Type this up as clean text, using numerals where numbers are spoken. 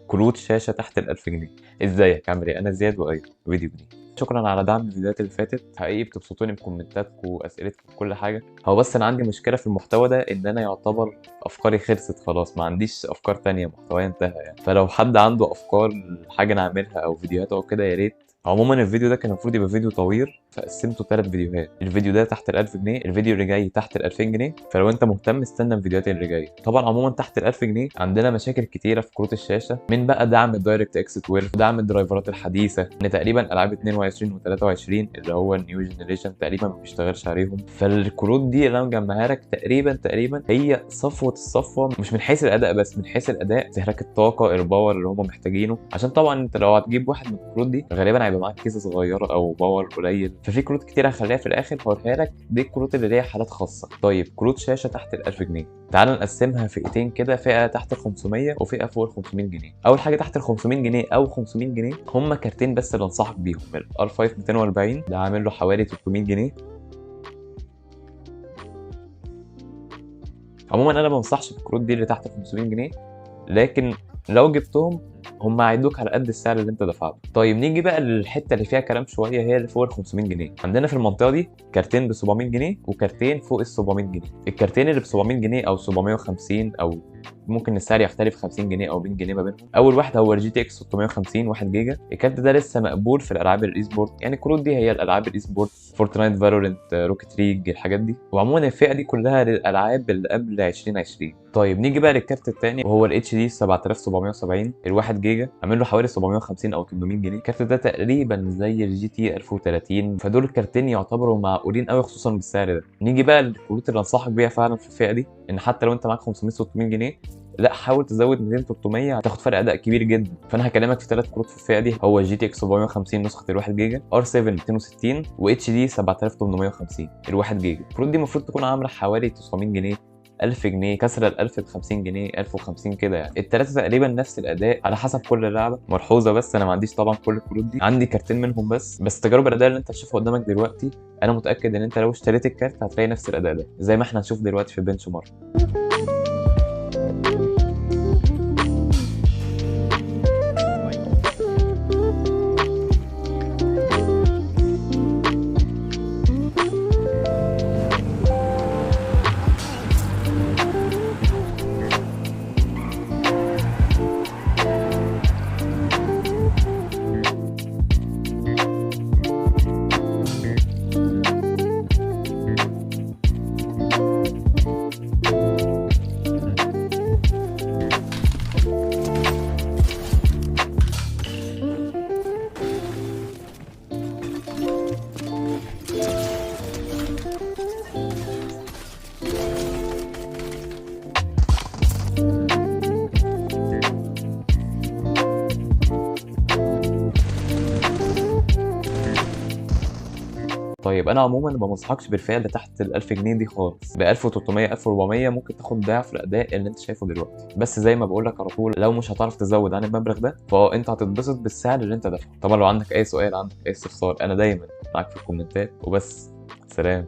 كروت شاشه تحت ال 1000 جنيه. ازيك عامل ايه؟ انا زياد وايضا فيديو جديد. شكرا على دعم الفيديوهات اللي فاتت، حقيقي بتبسطوني بكومنتاتكم واسئلتكم وكل حاجه. هو بس انا عندي مشكله في المحتوى ده، ان انا يعتبر افكاري خلصت خلاص، ما عنديش افكار تانية، محتواي انتهى يعني. فلو حد عنده افكار لحاجه نعملها او فيديوهات او كده يا ريت. عموما الفيديو ده كان المفروض يبقى فيديو طويل، فقسمته 3 فيديوهات. الفيديو ده تحت ال 1000 جنيه، الفيديو اللي جاي تحت ال 2000 جنيه. فلو انت مهتم استنى الفيديوهات اللي جايه. طبعا عموما تحت ال 1000 جنيه عندنا مشاكل كتيره في كروت الشاشه، من بقى دعم الدايركت اكس 12، دعم الدرايفرات الحديثه، ان تقريبا العاب 22 و23 اللي هو النيو جنريشن تقريبا ما بيشتغلش عليهم. فالكروت دي اللي انا مجمعها لك تقريبا هي صفوه الصفوه، مش من حيث الاداء بس، من حيث الاداء، استهلاك الطاقه، الباور اللي هم محتاجينه. عشان طبعا انت لو هتجيب واحد من الكروت دي غالبا هيبقى معاك كيسه صغيره او باور قليل، ففي كروت كتير هخليها في الاخر هوريها لك. دي الكروت اللي ليها حالات خاصه. طيب كروت شاشه تحت ال 1000 جنيه، تعال نقسمها فئتين كده، فئه تحت ال 500 وفئه فوق ال 500 جنيه. اول حاجه تحت ال 500 جنيه او 500 جنيه، هم كارتين بس اللي انصحك بيهم. الار 5 240 ده عامل له حوالي 300 جنيه. عموما انا ما بنصحش بالكروت دي اللي تحت ال 500 جنيه، لكن لو جبتهم هم هيدوك على قد السعر اللي انت دفعته. طيب نيجي بقى للحته اللي فيها كلام شويه، هي اللي فوق ال 500 جنيه. عندنا في المنطقه دي كارتين ب 700 جنيه وكارتين فوق ال 700 جنيه. الكارتين اللي ب 700 جنيه او 750، او ممكن السعر يختلف 50 جنيه او 100 جنيه ما بينهم. اول واحد هو الجي تي اكس 650 1 جيجا. الكارت ده لسه مقبول في الالعاب الاي سبورت، يعني الكروت دي هي الالعاب الاي سبورت، فورتنايت، فالورنت، روكيت ليج، الحاجات دي. وعموما الفئه دي كلها للالعاب اللي قبل 2020. طيب نيجي بقى للكارت الثاني وهو الاتش دي 7770 ال1 جيجا، عامل له حوالي 750 او 800 جنيه. الكارت ده تقريبا زي الجي تي 1030، فدول الكارتين يعتبروا معقولين قوي خصوصا بالسعر ده. نيجي بقى للكروت اللي انصحك بيها فعلا في الفئه دي، ان حتى لو انت معاك 500 600 جنيه، لا حاول تزود 200 300 هتاخد فرق اداء كبير جدا. فانا هكلمك في 3 كروت في الفئه دي، هو جي تي اكس 750 نسخه ال1 جيجا، ار 7 260، واتش دي 7850 ال1 جيجا. الكروت دي المفروض تكون عامله حوالي 900 جنيه، 1000 جنيه، كسر ال 1000 ب 50 جنيه، 1050 كده يعني. الثلاثه تقريبا نفس الاداء على حسب كل لعبه. ملحوظه بس، انا ما عنديش طبعا كل الكروت دي، عندي كارتين منهم بس تجارب الاداء اللي انت هتشوفها قدامك دلوقتي انا متاكد ان انت لو اشتريت الكارت هتلاقي نفس الاداء ده، زي ما احنا هنشوف دلوقتي في بنش مارك. طيب انا عموما ما بنصحكش بالفئه اللي تحت ال 1000 جنيه دي خالص. ب 1300 1400 ممكن تاخد ضعف الاداء اللي انت شايفه دلوقتي، بس زي ما بقول لك على طول، لو مش هتعرف تزود عن المبلغ ده فانت هتتبسط بالسعر اللي انت دافعه. طبعا لو عندك اي سؤال، عندك اي استفسار، انا دايما معاك في الكومنتات. وبس، سلام.